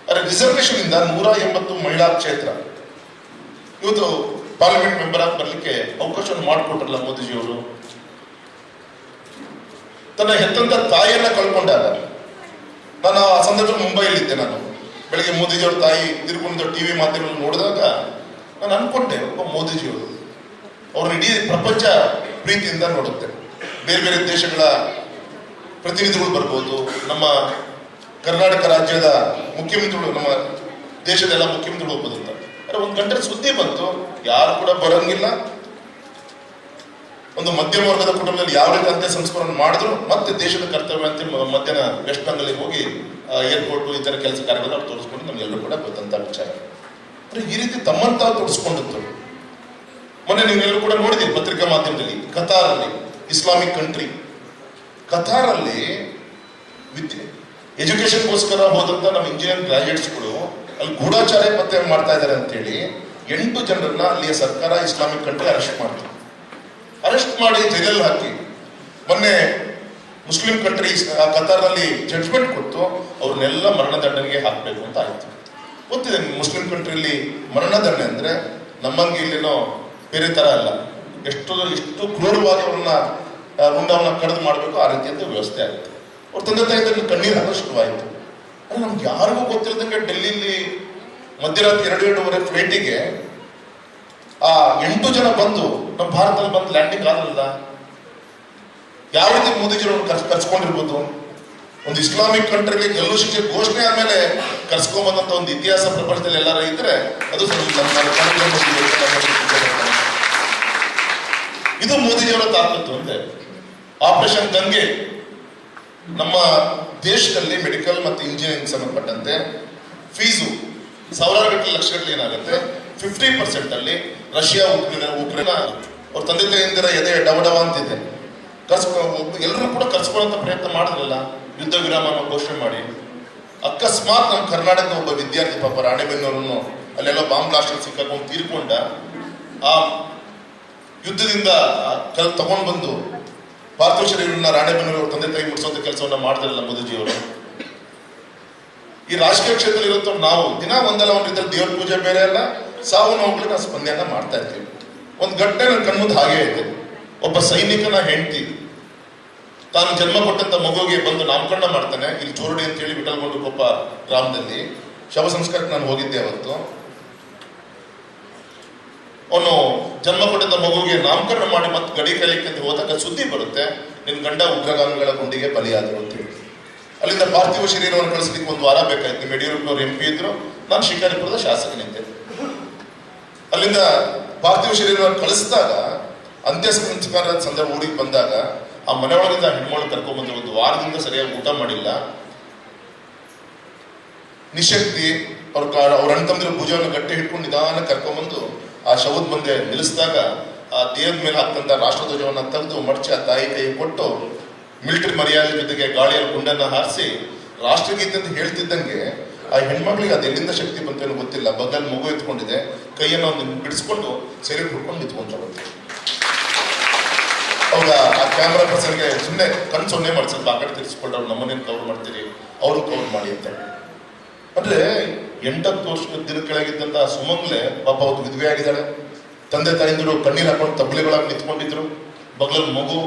ಆದರೆ ರಿಸರ್ವೇಶನ್ ಇಂದ 180 ಮಹಿಳಾ ಕ್ಷೇತ್ರ ಇವತ್ತು ಪಾರ್ಲಿಮೆಂಟ್ ಮೆಂಬರ್ ಆಗಿ ಬರ್ಲಿಕ್ಕೆ ಅವಕಾಶವನ್ನು ಮಾಡಿಕೊಟ್ರಲ್ಲ ಮೋದಿಜಿಯವರು. ತನ್ನ ಹೆತ್ತಂತ ತಾಯಿಯನ್ನ ಕಳ್ಕೊಂಡಾಗ, ನಾನು ಆ ಸಂದರ್ಭದಲ್ಲಿ ಮುಂಬೈಲಿದ್ದೆ. ನಾನು ಬೆಳಿಗ್ಗೆ ಮೋದಿಜಿಯವ್ರ ತಾಯಿ ತಿರ್ಕೊಂಡು TV ಮಾಧ್ಯಮದಲ್ಲಿ ನೋಡಿದಾಗ ನಾನು ಅನ್ಕೊಂಡೆ, ಒಬ್ಬ ಮೋದಿಜಿಯವರು ಅವ್ರನ್ನ ಇಡೀ ಪ್ರಪಂಚ ಪ್ರೀತಿಯಿಂದ ನೋಡುತ್ತೆ. ಬೇರೆ ಬೇರೆ ದೇಶಗಳ ಪ್ರತಿನಿಧಿಗಳು ಬರ್ಬೋದು, ನಮ್ಮ ಕರ್ನಾಟಕ ರಾಜ್ಯದ ಮುಖ್ಯಮಂತ್ರಿಗಳು, ನಮ್ಮ ದೇಶದ ಎಲ್ಲ ಮುಖ್ಯಮಂತ್ರಿಗಳು ಹೋಗ್ಬೋದು ಅಂತ. ಆದರೆ 1 ಗಂಟೆ ಸುದ್ದಿ ಬಂತು, ಯಾರು ಕೂಡ ಬರೋಂಗಿಲ್ಲ. ಒಂದು ಮಧ್ಯಮ ವರ್ಗದ ಕುಟುಂಬದಲ್ಲಿ ಯಾವ ರೀತಿ ಅಂತ್ಯ ಸಂಸ್ಕಾರವನ್ನು ಮಾಡಿದ್ರು ಮತ್ತೆ ದೇಶದ ಕರ್ತವ್ಯ ಅಂತ ಮಧ್ಯಾಹ್ನ ವೆಸ್ಟ್ ಬೆಂಗಾಲಿಗೆ ಹೋಗಿ ಏರ್ಪೋರ್ಟ್ ಈ ತರ ಕೆಲಸ ಕಾರ್ಯಗಳನ್ನು ಅವ್ರು ತೋರಿಸ್ಕೊಂಡು ನಮ್ಗೆಲ್ಲರೂ ಕೂಡ ಗೊತ್ತಂತ ವಿಚಾರ. ಈ ರೀತಿ ತಮ್ಮಂತ ತೋರಿಸ್ಕೊಂಡಿತ್ತು. ಮೊನ್ನೆ ನೀವೆಲ್ಲರೂ ಕೂಡ ನೋಡಿದ್ದೀರಿ ಪತ್ರಿಕಾ ಮಾಧ್ಯಮದಲ್ಲಿ, ಕತಾರಲ್ಲಿ, ಇಸ್ಲಾಮಿಕ್ ಕಂಟ್ರಿ ಕತಾರಲ್ಲಿ ಎಜುಕೇಶನ್ಗೋಸ್ಕರ ಹೋದಂತ ನಮ್ಮ ಇಂಜಿನಿಯರಿಂಗ್ ಗ್ರಾಜುಯೇಟ್ಸ್ಗಳು ಅಲ್ಲಿ ಗೂಢಾಚಾರ್ಯ ಪತ್ತೆ ಮಾಡ್ತಾ ಇದ್ದಾರೆ ಅಂತೇಳಿ 8 ಜನರನ್ನ ಅಲ್ಲಿಯ ಸರ್ಕಾರ ಇಸ್ಲಾಮಿಕ್ ಕಂಟ್ರಿ ಅರೆಸ್ಟ್ ಮಾಡ್ತು. ಅರೆಸ್ಟ್ ಮಾಡಿ ಜೈಲಲ್ಲಿ ಹಾಕಿ ಮೊನ್ನೆ ಮುಸ್ಲಿಂ ಕಂಟ್ರಿ ಕತಾರ್ನಲ್ಲಿ ಜಡ್ಜ್ಮೆಂಟ್ ಕೊಟ್ಟು ಅವ್ರನ್ನೆಲ್ಲ ಮರಣದಂಡನೆಗೆ ಹಾಕಬೇಕು ಅಂತ ಆಯ್ತು. ಗೊತ್ತಿದೆ ಮುಸ್ಲಿಂ ಕಂಟ್ರಿಯಲ್ಲಿ ಮರಣದಂಡನೆ ಅಂದ್ರೆ ನಮ್ಮಂಗೆ ಇಲ್ಲೇನೋ ಬೇರೆ ತರ ಅಲ್ಲ, ಎಷ್ಟು ಕ್ರೂರವಾಗಿ ಅವ್ರನ್ನ ರುಂಡವನ್ನ ಕಡಿದು ಮಾಡಬೇಕು ಆ ರೀತಿಯಂತ ವ್ಯವಸ್ಥೆ ಆಗುತ್ತೆ. ಅವ್ರ ತಂದೆ ತಾಯಿದಲ್ಲಿ ಕಣ್ಣೀರು ಹಾಕಲು ಶುರುವಾಯಿತು. ನಮ್ಗೆ ಯಾರಿಗೂ ಗೊತ್ತಿಲ್ಲದಂಗೆ ಡೆಲ್ಲಿಲಿ ಮಧ್ಯರಾತ್ರಿ 2-2:30 ಫ್ಲೈಟಿಗೆ ಆ 8 ಜನ ಬಂದು ನಮ್ಮ ಭಾರತದಲ್ಲಿ ಬಂದು ಲ್ಯಾಂಡಿಂಗ್ ಆಗಲ್ಲ. ಯಾವ ರೀತಿ ಮೋದಿಜಿಯವರು ಕರ್ಸ್ಕೊಂಡಿರ್ಬೋದು? ಒಂದು ಇಸ್ಲಾಮಿಕ್ ಕಂಟ್ರಿಗೆ ಗೆಲ್ಲು ಶಿಕ್ಷೆ ಘೋಷಣೆ ಆದ್ಮೇಲೆ ಕರ್ಸ್ಕೊಂಬಂದಂತ ಒಂದು ಇತಿಹಾಸ ಪ್ರಪಂಚದಲ್ಲಿ ಎಲ್ಲಾರು ಇದ್ರೆ ಅದು ಇದು ಮೋದಿಜಿಯವರ ತಾಕತ್ತು ಅಂತೆ. ಆಪರೇಷನ್ ಗಂಗೆ ನಮ್ಮ ದೇಶದಲ್ಲಿ ಮೆಡಿಕಲ್ ಮತ್ತು ಇಂಜಿನಿಯರಿಂಗ್ ಸಂಬಂಧಪಟ್ಟಂತೆ ಫೀಸು ಸಾವಿರಾರು ಗಟ್ಟಲೆ ಲಕ್ಷಗಟ್ಟಲೆ ಏನಾಗುತ್ತೆ, 50% ಅಲ್ಲಿ ರಷ್ಯಾ ಉಕ್ರೇನ್ ಅವ್ರ ತಂದೆ ತಾಯಿಯಿಂದ ಎದೆ ಡವಡವ ಅಂತಿದೆ. ಎಲ್ಲರೂ ಕೂಡ ಕರ್ಸ್ಕೊಳ್ಳೋಂಥ ಪ್ರಯತ್ನ ಮಾಡಿದ್ರಲ್ಲ, ಯುದ್ಧ ವಿರಾಮ ಘೋಷಣೆ ಮಾಡಿ. ಅಕಸ್ಮಾತ್ ನಮ್ಮ ಕರ್ನಾಟಕದ ಒಬ್ಬ ವಿದ್ಯಾರ್ಥಿ ಪಾಪ ರಾಣೆಬೆನ್ನೂರನ್ನು ಅಲ್ಲೆಲ್ಲ ಬಾಂಬ್ ಬ್ಲಾಸ್ಟ್ ಸಿಕ್ಕಾಕೊಂಡು ತೀರ್ಕೊಂಡ, ಆ ಯುದ್ಧದಿಂದ ತಗೊಂಡು ಬಂದು ಪಾರ್ಥಿವ ಶರೀರನ್ನ ರಾಣೆಬೆನ್ನೂರು ತಂದೆ ತಾಯಿ ಮುಟ್ಸೋಂಥ ಕೆಲಸವನ್ನ ಮಾಡಿದ್ರಲ್ಲ ಮೋದಿಜಿಯವರು. ಈ ರಾಜಕೀಯ ಕ್ಷೇತ್ರದಲ್ಲಿ ಇರುತ್ತೋ ನಾವು ದಿನ ಒಂದಲ್ಲ ಒಂದು ರೀತಿಯಲ್ಲಿ ದೇವ್ರ ಪೂಜೆ ಬೇರೆ ಅಲ್ಲ, ಸಾವು ನೋವುಗಳು ನಾವು ಸ್ಪಂದನೆಯನ್ನ ಮಾಡ್ತಾ ಇರ್ತೀವಿ. ಒಂದು ಘಟನೆ ನನ್ನ ಕಣ್ಮುಂದೆ ಹಾಗೆ ಇದೆ. ಒಬ್ಬ ಸೈನಿಕನ ಹೆಂಡತಿ ತಾನು ಜನ್ಮ ಕೊಟ್ಟಂತ ಮಗುವಿಗೆ ಬಂದು ನಾಮಕರಣ ಮಾಡ್ತಾನೆ. ಇಲ್ಲಿ ಚೋರಡಿ ಅಂತ ಹೇಳಿ ವಿಠಲ್ಗೊಂಡು ಕೊಪ್ಪ ಗ್ರಾಮದಲ್ಲಿ ಶವ ಸಂಸ್ಕಾರಕ್ಕೆ ನಾನು ಹೋಗಿದ್ದೆ ಅವತ್ತು. ಅವನು ಜನ್ಮ ಕೊಟ್ಟಂತ ಮಗುವಿಗೆ ನಾಮಕರಣ ಮಾಡಿ ಮತ್ತೆ ಗಡಿ ಕಾಯಲಿಕ್ಕೆ ಅಂತ ಹೋದಾಗ ಸುದ್ದಿ ಬರುತ್ತೆ, ನಿನ್ ಗಂಡ ಉಗ್ರಗಾಮಿಗಳ ಗುಂಡಿಗೆ ಬಲಿಯಾದರು ಅಂತ ಹೇಳಿ. ಅಲ್ಲಿಂದ ಪಾರ್ಥಿವ ಶರೀರವನ್ನು ಕಳಿಸ್ಲಿಕ್ಕೆ 1 ವಾರ ಬೇಕಾಯ್ತು. ನಿಮ್ಮ ಯಡಿಯೂರಪ್ಪನವ್ರು MP ಇದ್ರು, ನಾನು ಶಿಕಾರಿಪುರದ ಶಾಸಕನಿದ್ದೆ. ಅಲ್ಲಿಂದ ಪಾರ್ಥಿವ ಶರೀರವನ್ನು ಕಳಿಸಿದಾಗ ಅಂತ್ಯ ಸಂಸ್ಕಾರದ ಸಂದರ್ಭ ಊರಿಗೆ ಬಂದಾಗ ಆ ಮನೆ ಒಳಗಿಂದ ಹೆಣ್ಮಗಳು ಕರ್ಕೊಂಡ್ಬಂದು 1 ವಾರದಿಂದ ಸರಿಯಾಗಿ ಊಟ ಮಾಡಿಲ್ಲ, ನಿಶಕ್ತಿ. ಅವ್ರ ಅಣ್ಣ ತಮ್ಮಂದಿರ ಭುಜವನ್ನು ಗಟ್ಟಿ ಹಿಡ್ಕೊಂಡು ನಿಧಾನ ಕರ್ಕೊಂಡ್ಬಂದು ಆ ಶವದ ಮುಂದೆ ನಿಲ್ಲಿಸಿದಾಗ ಆ ದೇಹದ ಮೇಲೆ ಹಾಕ್ತಂತ ರಾಷ್ಟ್ರಧ್ವಜವನ್ನ ತೆಗೆದು ಮಡಚಿ ಆ ತಾಯಿ ಕೈ ಕೊಟ್ಟು ಮಿಲಿಟರಿ ಮರ್ಯಾದೆ ಜೊತೆಗೆ ಗಾಳಿಯಲ್ಲಿ ಗುಂಡನ್ನ ಹಾರಿಸಿ ರಾಷ್ಟ್ರಗೀತೆ ಅಂತ ಹೇಳ್ತಿದ್ದಂಗೆ ಆ ಹೆಣ್ಮಕ್ಳಿಗೆ ಅದು ಎಲ್ಲಿಂದ ಶಕ್ತಿ ಬಂತು ಏನೋ ಗೊತ್ತಿಲ್ಲ, ಬಗ್ಗಲ್ಲಿ ಮಗು ಎತ್ಕೊಂಡಿದೆ, ಕೈಯನ್ನು ಒಂದು ಬಿಡಿಸ್ಕೊಂಡು ಸೆರೆ ಹುಡ್ಕೊಂಡು ನಿಂತ್ಕೊಂಡ್ರೆ ಅವಾಗ ಆ ಕ್ಯಾಮ್ರಾ ಪರ್ಸನ್ಗೆ ಸುಮ್ಮನೆ ಕಣ್ ಸೊನ್ನೆ ಮಾಡಿ ಸ್ವಲ್ಪ ಆ ಕಡೆ ತಿರ್ಸ್ಕೊಂಡು ಅವ್ರು ನಮ್ಮನೇನು ಕವರ್ ಮಾಡ್ತೀರಿ, ಅವರು ಕವರ್ ಮಾಡಿ ಅಂತ. ಅಂದ್ರೆ 8 ವರ್ಷದ ದಿನ ಕೆಳಗಿದ್ದಂತ ಸುಮಂಗ್ಲೆ ಪಾಪ ಅವತ್ತು ವಿಧವೆ ಆಗಿದ್ದಾಳೆ. ತಂದೆ ತಾಯಿಂದರು ಕಣ್ಣೀರು ಹಾಕೊಂಡು ತಬ್ಲೆಗಳಾಗಿ ನಿಂತ್ಕೊಂಡಿದ್ರು, ಬಗ್ಲಲ್ಲಿ ಮಗು.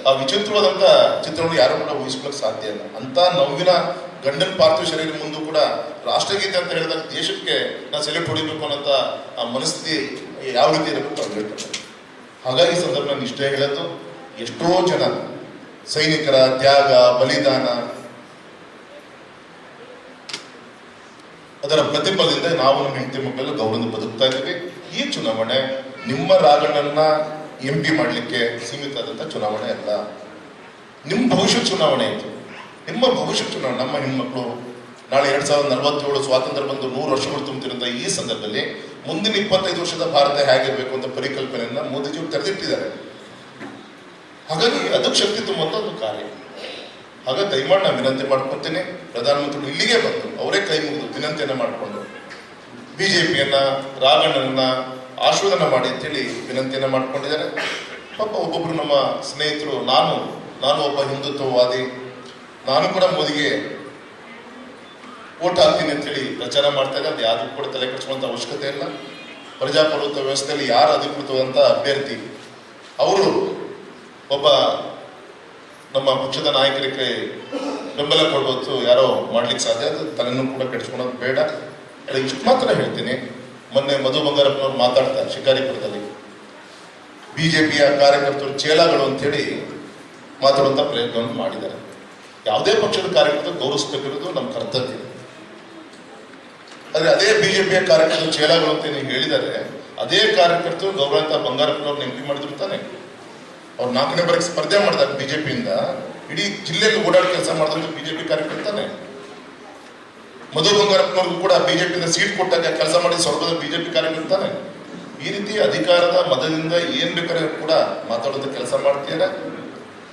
ಆ ವಿಚಿತ್ರವಾದಂತ ಚಿತ್ರವನ್ನು ಯಾರು ಕೂಡ ಊಹಿಸ್ಕೊಳ್ಳೋಕೆ ಸಾಧ್ಯ ಇಲ್ಲ. ಅಂತ ನೋವಿನ ಗಂಡನ ಪಾರ್ಥಿವ ಶರೀರ ಮುಂದೂ ಕೂಡ ರಾಷ್ಟ್ರಗೀತೆ ಅಂತ ಹೇಳಿದಾಗ ದೇಶಕ್ಕೆ ನಾವು ಸೆಲೆಕ್ಟ್ ಹೊಡಿಬೇಕು ಅನ್ನೋಂಥ ಆ ಮನಸ್ಥಿತಿ ಯಾವ ರೀತಿ ಇರಬೇಕು ಅವ್ರು ಹೇಳ್ತಾರೆ. ಹಾಗಾಗಿ ಸಂದರ್ಭ ನಾನು ಇಷ್ಟೇ ಹೇಳೋದು, ಎಷ್ಟೋ ಜನ ಸೈನಿಕರ ತ್ಯಾಗ ಬಲಿದಾನ ಅದರ ಪ್ರತಿಫಲದಿಂದ ನಾವು ನಮ್ಮ ಹೆಂಡತಿ ಮಕ್ಕಳೆಲ್ಲ ಗೌರವದಿಂದ ಬದುಕ್ತಾ ಇದ್ದೀವಿ. ಈ ಚುನಾವಣೆ ನಿಮ್ಮ ರಾಗಣ್ಣನ್ನ MP ಮಾಡಲಿಕ್ಕೆ ಸೀಮಿತ ಆದಂತ ಚುನಾವಣೆ ಅಲ್ಲ, ನಿಮ್ಮ ಭವಿಷ್ಯ ಚುನಾವಣೆ ಇದು. ನಿಮ್ಮ ಭವಿಷ್ಯ ಚುನಾವಣೆ. ನಮ್ಮ ಹೆಣ್ಮಕ್ಳು ನಾಳೆ 2047 ಸ್ವಾತಂತ್ರ್ಯ ಬಂದು 100 ವರ್ಷಗಳು ತುಂಬುತ್ತಿರುವಂತ ಈ ಸಂದರ್ಭದಲ್ಲಿ ಮುಂದಿನ 25 ವರ್ಷದ ಭಾರತ ಹೇಗಿರ್ಬೇಕು ಅಂತ ಪರಿಕಲ್ಪನೆಯನ್ನ ಮೋದಿಜಿಯವರು ತೆರೆದಿಟ್ಟಿದ್ದಾರೆ. ಹಾಗಾಗಿ ಅದಕ್ಕೆ ಶಕ್ತಿ ತುಂಬುವಂತ ಒಂದು ಕಾರ್ಯ. ಹಾಗಾಗಿ ದಯಮಾಡಿ ನಾನು ವಿನಂತಿ ಮಾಡ್ಕೊತೀನಿ, ಪ್ರಧಾನಮಂತ್ರಿಗಳು ಇಲ್ಲಿಗೆ ಬಂದು ಅವರೇ ಕೈ ಮುಗಿದು ವಿನಂತಿಯನ್ನ ಮಾಡಿಕೊಂಡು BJPಯನ್ನ ರಾಘಣ್ಣನ ಆಶೀರ್ವಾದನ ಮಾಡಿ ಅಂತೇಳಿ ವಿನಂತಿಯನ್ನ ಮಾಡ್ಕೊಂಡಿದ್ದಾರೆ. ಪಾಪ ಒಬ್ಬೊಬ್ರು ನಮ್ಮ ಸ್ನೇಹಿತರು, ನಾನು ಒಬ್ಬ ಹಿಂದುತ್ವವಾದಿ, ನಾನು ಕೂಡ ಮೋದಿಗೆ ಓಟ್ ಹಾಕ್ತೀನಿ ಅಂತೇಳಿ ಪ್ರಚಾರ ಮಾಡ್ತಾ ಇದ್ದಾರೆ. ಅದು ಯಾರು ಕೂಡ ತಲೆ ಕೆಡಿಸುವಂತ ಅವಶ್ಯಕತೆ ಇಲ್ಲ. ಪ್ರಜಾಪ್ರಭುತ್ವ ವ್ಯವಸ್ಥೆಯಲ್ಲಿ ಯಾರು ಅಧಿಕೃತವಾದಂತ ಅಭ್ಯರ್ಥಿ ಅವರು ಒಬ್ಬ ನಮ್ಮ ಪಕ್ಷದ ನಾಯಕರಿಗೆ ಬೆಂಬಲ ಕೊಡಬಹುದು, ಯಾರೋ ಮಾಡ್ಲಿಕ್ಕೆ ಸಾಧ್ಯ. ಅದು ತಲೆನೂ ಕೂಡ ಕೆಡಿಸ್ಕೊಳೋದು ಬೇಡ. ಇಷ್ಟು ಮಾತ್ರ ಹೇಳ್ತೀನಿ. ಮೊನ್ನೆ ಮಧು ಬಂಗಾರಪ್ಪನವ್ರು ಮಾತಾಡ್ತಾರೆ ಶಿಕಾರಿಪುರದಲ್ಲಿ, BJPಯ ಕಾರ್ಯಕರ್ತರು ಚೇಲಾಗಳು ಅಂತೇಳಿ ಮಾತಾಡುವಂತ ಪ್ರಯತ್ನವನ್ನು ಮಾಡಿದ್ದಾರೆ. ಯಾವುದೇ ಪಕ್ಷದ ಕಾರ್ಯಕರ್ತರು ಗೌರವಿಸಬೇಕಿರೋದು ನಮ್ಮ ಕರ್ತವ್ಯ. ಆದ್ರೆ ಅದೇ BJPಯ ಕಾರ್ಯಕರ್ತರು ಚೇಲಾಗಳು ಅಂತ ನೀವು ಹೇಳಿದ್ದಾರೆ, ಅದೇ ಕಾರ್ಯಕರ್ತರು ಗೌರವಂತ ಬಂಗಾರಪ್ಪನವ್ರನ್ನ MP ಮಾಡಿದ್ರು ತಾನೆ. ಅವ್ರು 4ನೇ ಬಾರಿಗೆ ಸ್ಪರ್ಧೆ ಮಾಡಿದಾಗ BJPಯಿಂದ ಇಡೀ ಜಿಲ್ಲೆಯಲ್ಲಿ ಓಡಾಡಿ ಕೆಲಸ ಮಾಡಿದ್ರು BJP ಕಾರ್ಯಕರ್ತಾನೆ. ಮಧು ಬಂಗಾರಪ್ಪನವ್ರಿಗೂ ಕೂಡ BJPಯಿಂದ ಸೀಟ್ ಕೊಟ್ಟಾಗ ಕೆಲಸ ಮಾಡಿ ಸ್ವರ್ಗದ BJP ಕಾರ್ಯಕರ್ತಾನೆ. ಈ ರೀತಿ ಅಧಿಕಾರದ ಮದದಿಂದ ಏನ್ ಬೇಕಾದ್ರೆ ಕೂಡ ಮಾತಾಡೋದು ಕೆಲಸ ಮಾಡ್ತೀರ.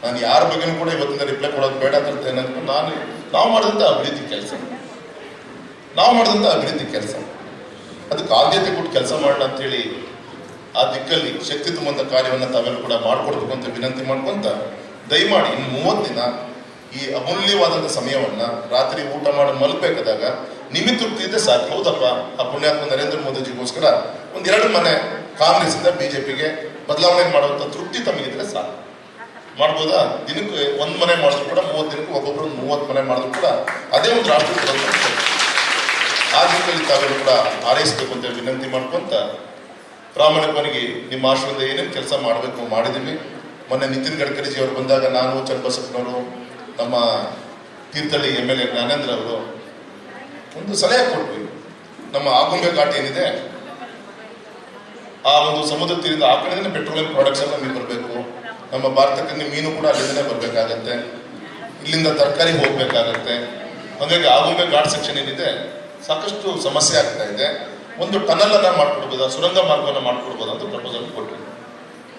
ನಾನು ಯಾರ ಬಗ್ಗೆನೂ ಕೂಡ ಇವತ್ತಿಂದ ರಿಪ್ಲೈ ಕೊಡೋದು ಬೇಡ ಅಂತ ಏನಂತ ನಾವು ಮಾಡಿದಂತ ಅಭಿವೃದ್ಧಿ ಕೆಲಸ ಅದಕ್ಕೆ ಆದ್ಯತೆ ಕೊಟ್ಟು ಕೆಲಸ ಮಾಡೋಣ ಅಂತೇಳಿ ಆ ದಿಕ್ಕಲ್ಲಿ ಶಕ್ತಿ ತುಂಬುವಂತ ಕಾರ್ಯವನ್ನು ತಾವೆಲ್ಲ ಕೂಡ ಮಾಡ್ಕೊಡ್ಬೇಕು ಅಂತ ವಿನಂತಿ ಮಾಡ್ಕೊಂತ, ದಯಮಾಡಿ ಇನ್ನು 30 ದಿನ ಈ ಅಮೂಲ್ಯವಾದಂಥ ಸಮಯವನ್ನ ರಾತ್ರಿ ಊಟ ಮಾಡಿ ಮಲ್ಬೇಕಾದಾಗ ನಿಮಿತ್ತ ತೃಪ್ತಿ ಇದ್ದೆ ಸಾಕು. ಹೌದಪ್ಪ, ಆ ಪುಣ್ಯಾತ್ಮ ನರೇಂದ್ರ ಮೋದಿಜಿಗೋಸ್ಕರ 1-2 ಮನೆ ಕಾಂಗ್ರೆಸ್ ಇಂದ ಬಿಜೆಪಿಗೆ ಬದಲಾವಣೆ ಮಾಡುವಂತ ತೃಪ್ತಿ ತಮಗಿದ್ರೆ ಸಾಕು. ಮಾಡ್ಬೋದಾ? ದಿನಕ್ಕೆ 1 ಮನೆ ಮಾಡಿದ್ರು ಕೂಡ 30 ದಿನಕ್ಕೆ ಒಬ್ಬೊಬ್ರು 30 ಮನೆ ಮಾಡಿದ್ರು ಕೂಡ ಅದೇ ಒಂದು ರಾಷ್ಟ್ರ ಆ ದಿಕ್ಕಲ್ಲಿ ತಾವೆಲ್ಲ ಕೂಡ ಹಾರೈಸಬೇಕು ಅಂತ ವಿನಂತಿ ಮಾಡ್ಕೊಂತ, ಪ್ರಾಮಾಣಿಕವಾಗಿ ನಿಮ್ಮ ಆಶ್ರಮದಿಂದ ಏನೇನು ಕೆಲಸ ಮಾಡಬೇಕು ಮಾಡಿದ್ದೀವಿ. ಮೊನ್ನೆ ನಿತಿನ್ ಗಡ್ಕರಿಜಿ ಅವರು ಬಂದಾಗ ನಾನು, ಚನ್ನಬಸಪ್ಪನವರು, ನಮ್ಮ ತೀರ್ಥಹಳ್ಳಿ MLA ಜ್ಞಾನೇಂದ್ರ ಅವರು ಒಂದು ಸಲಹೆ ಕೊಟ್ವಿ. ನಮ್ಮ ಆಗುಂಬೆ ಘಾಟ್ ಏನಿದೆ, ಆ ಒಂದು ಸಮುದ್ರ ತೀರದ ಆ ಕಡೆನೇ ಪೆಟ್ರೋಲಿಯಂ ಪ್ರಾಡಕ್ಟ್ಸ್ ಎಲ್ಲ ನಮಗೆ ಬರಬೇಕು. ನಮ್ಮ ಭಾರತಕ್ಕೆ ಮೀನು ಕೂಡ ಅಲ್ಲಿಂದನೇ ಬರಬೇಕಾಗತ್ತೆ, ಇಲ್ಲಿಂದ ತರಕಾರಿ ಹೋಗ್ಬೇಕಾಗತ್ತೆ. ಹಾಗಾಗಿ ಆಗುಂಬೆ ಘಾಟ್ ಸೆಕ್ಷನ್ ಏನಿದೆ ಸಾಕಷ್ಟು ಸಮಸ್ಯೆ ಆಗ್ತಾ ಇದೆ. ಒಂದು ಟನಲ್ ಅನ್ನ ಮಾಡ್ಕೊಡ್ಬೋದಾ, ಸುರಂಗ ಮಾರ್ಗವನ್ನು ಮಾಡ್ಕೊಡ್ಬೋದಾ ಅಂತ ಪ್ರಪೋಸಲ್ ಕೊಟ್ಟರು.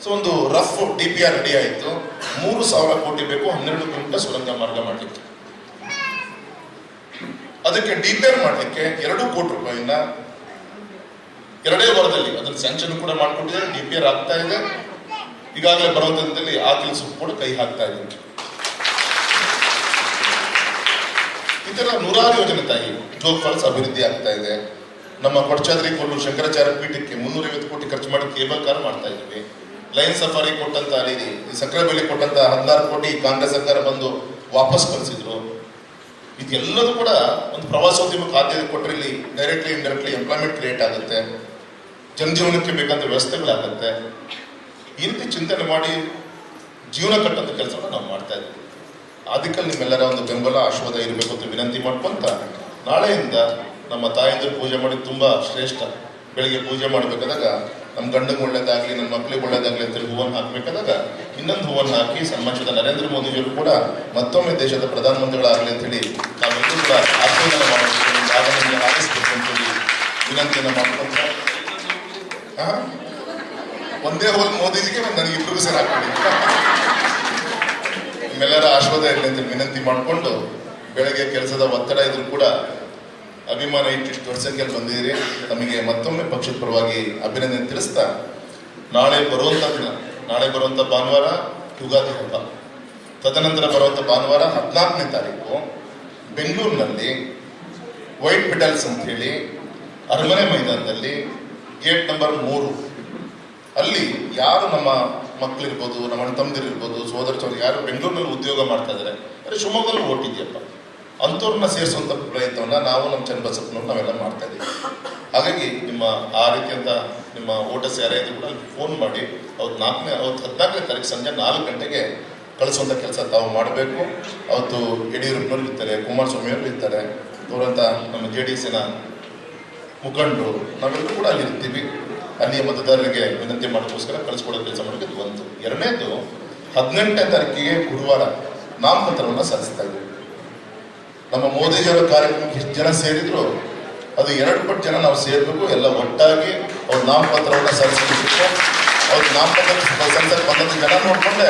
ಸೊ ಒಂದು ರಫ್ DPR ರೆಡಿ ಆಯಿತು. 3,000 ಕೋಟಿ ಬೇಕು 12 ಕಿಲೋಮೀಟರ್ ಸುರಂಗ ಮಾರ್ಗ ಮಾಡಲಿಕ್ಕೆ. ಅದಕ್ಕೆ DPR ಮಾಡಲಿಕ್ಕೆ 2 ಕೋಟಿ ರೂಪಾಯಿನ 2 ವಾರದಲ್ಲಿ ಅದನ್ನು ಸ್ಯಾಂಕ್ಷನ್ ಕೂಡ ಮಾಡಿಕೊಟ್ಟಿದ್ದಾರೆ. DPR ಆಗ್ತಾ ಇದೆ. ಈಗಾಗಲೇ ಬರುವಂತದಲ್ಲಿ ಆ ಕೆಲಸ ಕೂಡ ಕೈ ಹಾಕ್ತಾ ಇದೆ. ಈ ತರ 100 ಯೋಜನೆ ತಾಯಿ ಜೋಗ ಫಾಲ್ಸ್ ಅಭಿವೃದ್ಧಿ ಆಗ್ತಾ ಇದೆ. ನಮ್ಮ ಕೊಡಚಾದ್ರಿ ಕೊಲ್ಲೂರು ಶಂಕರಾಚಾರ್ಯ ಪೀಠಕ್ಕೆ 350 ಕೋಟಿ ಖರ್ಚು ಮಾಡಿ ಕೇಬಲ್ ಕಾರ್ ಮಾಡ್ತಾ ಇದ್ದೀವಿ. ಲೈನ್ ಸಫಾರಿ ಕೊಟ್ಟಂತ ಅಲ್ಲಿ ಸಕ್ಕರೆಬೆಲೆ ಕೊಟ್ಟಂತ 16 ಕೋಟಿ ಕಾಂಗ್ರೆಸ್ ಸರ್ಕಾರ ಬಂದು ವಾಪಸ್ ಕಳಿಸಿದ್ರು. ಇದೆಲ್ಲದೂ ಕೂಡ ಒಂದು ಪ್ರವಾಸೋದ್ಯಮಕ್ಕೆ ಆದ್ಯತೆ ಕೊಟ್ಟರೆ ಇಲ್ಲಿ ಡೈರೆಕ್ಟ್ಲಿ ಇಂಡೈರೆಕ್ಟ್ಲಿ ಎಂಪ್ಲಾಯ್ಮೆಂಟ್ ಕ್ರಿಯೇಟ್ ಆಗುತ್ತೆ, ಜನಜೀವನಕ್ಕೆ ಬೇಕಂತ ವ್ಯವಸ್ಥೆಗಳಾಗುತ್ತೆ. ಈ ರೀತಿ ಚಿಂತನೆ ಮಾಡಿ ಜೀವನ ಕಟ್ಟಂತ ಕೆಲಸವನ್ನು ನಾವು ಮಾಡ್ತಾ ಇದ್ದೀವಿ. ಅದಕ್ಕಲ್ಲಿ ನಿಮ್ಮೆಲ್ಲರ ಒಂದು ಬೆಂಬಲ ಆಶೀರ್ವಾದ ಇರಬೇಕು ಅಂತ ವಿನಂತಿ ಮಾಡ್ಕೊಂತ, ನಾಳೆಯಿಂದ ನಮ್ಮ ತಾಯಂದಿರು ಪೂಜೆ ಮಾಡಿ ತುಂಬಾ ಶ್ರೇಷ್ಠ. ಬೆಳಿಗ್ಗೆ ಪೂಜೆ ಮಾಡಬೇಕಾದಾಗ ನಮ್ಮ ಗಂಡಗೆ ಒಳ್ಳೇದಾಗ್ಲಿ, ನನ್ನ ಮಕ್ಕಳಿಗೆ ಒಳ್ಳೇದಾಗ್ಲಿ ಅಂತೇಳಿ ಹೂವನ್ನು ಹಾಕಬೇಕಾದಾಗ ಇನ್ನೊಂದು ಹೂವನ್ನು ಹಾಕಿ ಸನ್ಮಾನಿಸಿದ ನರೇಂದ್ರ ಮೋದಿಜಿಯವರು ಕೂಡ ಮತ್ತೊಮ್ಮೆ ದೇಶದ ಪ್ರಧಾನಮಂತ್ರಿಗಳಾಗಲಿ ಅಂತೇಳಿ ನಾವೆಲ್ಲರೂ ಕೂಡ ಆಶೀರ್ವಾದ ಮಾಡಬೇಕು, ಆಗಿಸ್ಬೇಕು ಅಂತೇಳಿ ವಿನಂತಿಯನ್ನು ಮಾಡ್ಕೊಂತ, ಒಂದೇ ಹೋಲ್ ಮೋದಿಜಿಗೆ ನನಗೆ 2 ಸಲ ಹಾಕ್ಬಿಡಿ. ನಿಮ್ಮೆಲ್ಲರ ಆಶೀರ್ವಾದ ಇರಲಿ ಅಂತ ವಿನಂತಿ ಮಾಡಿಕೊಂಡು, ಬೆಳಗ್ಗೆ ಕೆಲಸದ ಒತ್ತಡ ಇದ್ರೂ ಕೂಡ ಅಭಿಮಾನ ಇಟ್ಟಿಷ್ಟು ದೊಡ್ಡ ಸಂಖ್ಯೆಯಲ್ಲಿ ಬಂದಿದ್ದೀರಿ. ತಮಗೆ ಮತ್ತೊಮ್ಮೆ ಪಕ್ಷದ ಪರವಾಗಿ ಅಭಿನಂದನೆ ತಿಳಿಸ್ತಾ, ನಾಳೆ ಬರುವಂತ ಭಾನುವಾರ ಯುಗಾದಿ ಹಬ್ಬ, ತದನಂತರ ಬರುವಂತ ಭಾನುವಾರ 14ನೇ ತಾರೀಕು ಬೆಂಗಳೂರಿನಲ್ಲಿ ವೈಟ್ ಪೆಟಲ್ಸ್ ಅಂತ ಹೇಳಿ ಅರಮನೆ ಮೈದಾನದಲ್ಲಿ ಗೇಟ್ ನಂಬರ್ 3 ಅಲ್ಲಿ ಯಾರು ನಮ್ಮ ಮಕ್ಕಳಿರ್ಬೋದು, ನಮ್ಮ ಅಣ್ಣ ತಮ್ಮದಿರಿರ್ಬೋದು, ಸೋದರ ಯಾರು ಬೆಂಗಳೂರಿನಲ್ಲಿ ಉದ್ಯೋಗ ಮಾಡ್ತಾ ಇದ್ದಾರೆ, ಅದೇ ಶಿವಮೊಗ್ಗದಲ್ಲಿ ಓಟಿದೆಯಪ್ಪ, ಅಂಥವ್ರನ್ನ ಸೇರಿಸುವಂಥ ಪ್ರಯತ್ನವನ್ನ ನಾವು ನಮ್ಮ ಚನ್ನಬಸಪ್ಪನವ್ರು ನಾವೆಲ್ಲ ಮಾಡ್ತಾ ಇದ್ದೀವಿ. ಹಾಗಾಗಿ ನಿಮ್ಮ ಆ ರೀತಿಯಂತ ನಿಮ್ಮ ವೋಟರ್ಸ್ ಯಾರೇ ಇದ್ರು ಕೂಡ ಫೋನ್ ಮಾಡಿ ಅವತ್ತು 14ನೇ ತಾರೀಕು ಸಂಜೆ 4 ಗಂಟೆಗೆ ಕಳಿಸುವಂಥ ಕೆಲಸ ತಾವು ಮಾಡಬೇಕು. ಅವತ್ತು ಯಡಿಯೂರಪ್ಪನವ್ರು ಇರ್ತಾರೆ, ಕುಮಾರಸ್ವಾಮಿ ಅವರು ಇರ್ತಾರೆ, ಅವರಂತ ನಮ್ಮ JDS-ನ ಮುಖಂಡರು, ನಾವೆಲ್ಲರೂ ಕೂಡ ಅಲ್ಲಿ ಇರ್ತೀವಿ. ಅಲ್ಲಿಯ ಮತದಾರರಿಗೆ ವಿನಂತಿ ಮಾಡೋಕ್ಕೋಸ್ಕರ ಕಳಿಸ್ಕೊಡೋ ಕೆಲಸ ಮಾಡೋದು ಒಂದು. 2ನೇದು 18ನೇ ತಾರೀಕಿಗೆ ಗುರುವಾರ ನಾಮಪತ್ರವನ್ನು ಸಲ್ಲಿಸ್ತಾ ಇದ್ದೀವಿ. ನಮ್ಮ ಮೋದಿಜಿಯವರ ಕಾರ್ಯಕ್ರಮಕ್ಕೆ ಎಷ್ಟು ಜನ ಸೇರಿದ್ರು ಅದು 2 ಪಟ್ಟು ಜನ ನಾವು ಸೇರಬೇಕು. ಎಲ್ಲ ಒಟ್ಟಾಗಿ ಅವ್ರ ನಾಮಪತ್ರವನ್ನು ಸಲ್ಲಿಸಬೇಕು. ಅವ್ರ ನಾಮಪತ್ರ ಸಲ್ಲಿಸಕ್ಕೆ ಬಂದಂತ ಜನ ನೋಡ್ಕೊಂಡೆ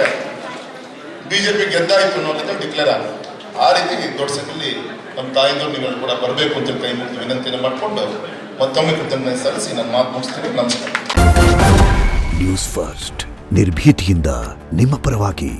BJP ಗೆದ್ದಾಯ್ತು ಅನ್ನೋದನ್ನ ಡಿಕ್ಲೇರ್ ಆಗ. ಆ ರೀತಿ ದೊಡ್ಡ ಸಂಖ್ಯೆಯಲ್ಲಿ ನಮ್ಮ ತಾಯಿಂದರು ನೀವೆಲ್ಲ ಕೂಡ ಬರಬೇಕು ಅಂತ ಕೈ ಮುಗಿದು ವಿನಂತಿಯನ್ನು ಮಾಡಿಕೊಂಡು ಮತ್ತೊಮ್ಮೆ ಕೃತಜ್ಞತೆ ಸಲ್ಲಿಸಿ ನನ್ನ ಮಾತು ಮುಗಿಸ್ತೀನಿ. ನಮಸ್ಕಾರ. ನ್ಯೂಸ್ ಫಸ್ಟ್, ನಿರ್ಭೀತಿಯಿಂದ ನಿಮ್ಮ ಪರವಾಗಿ.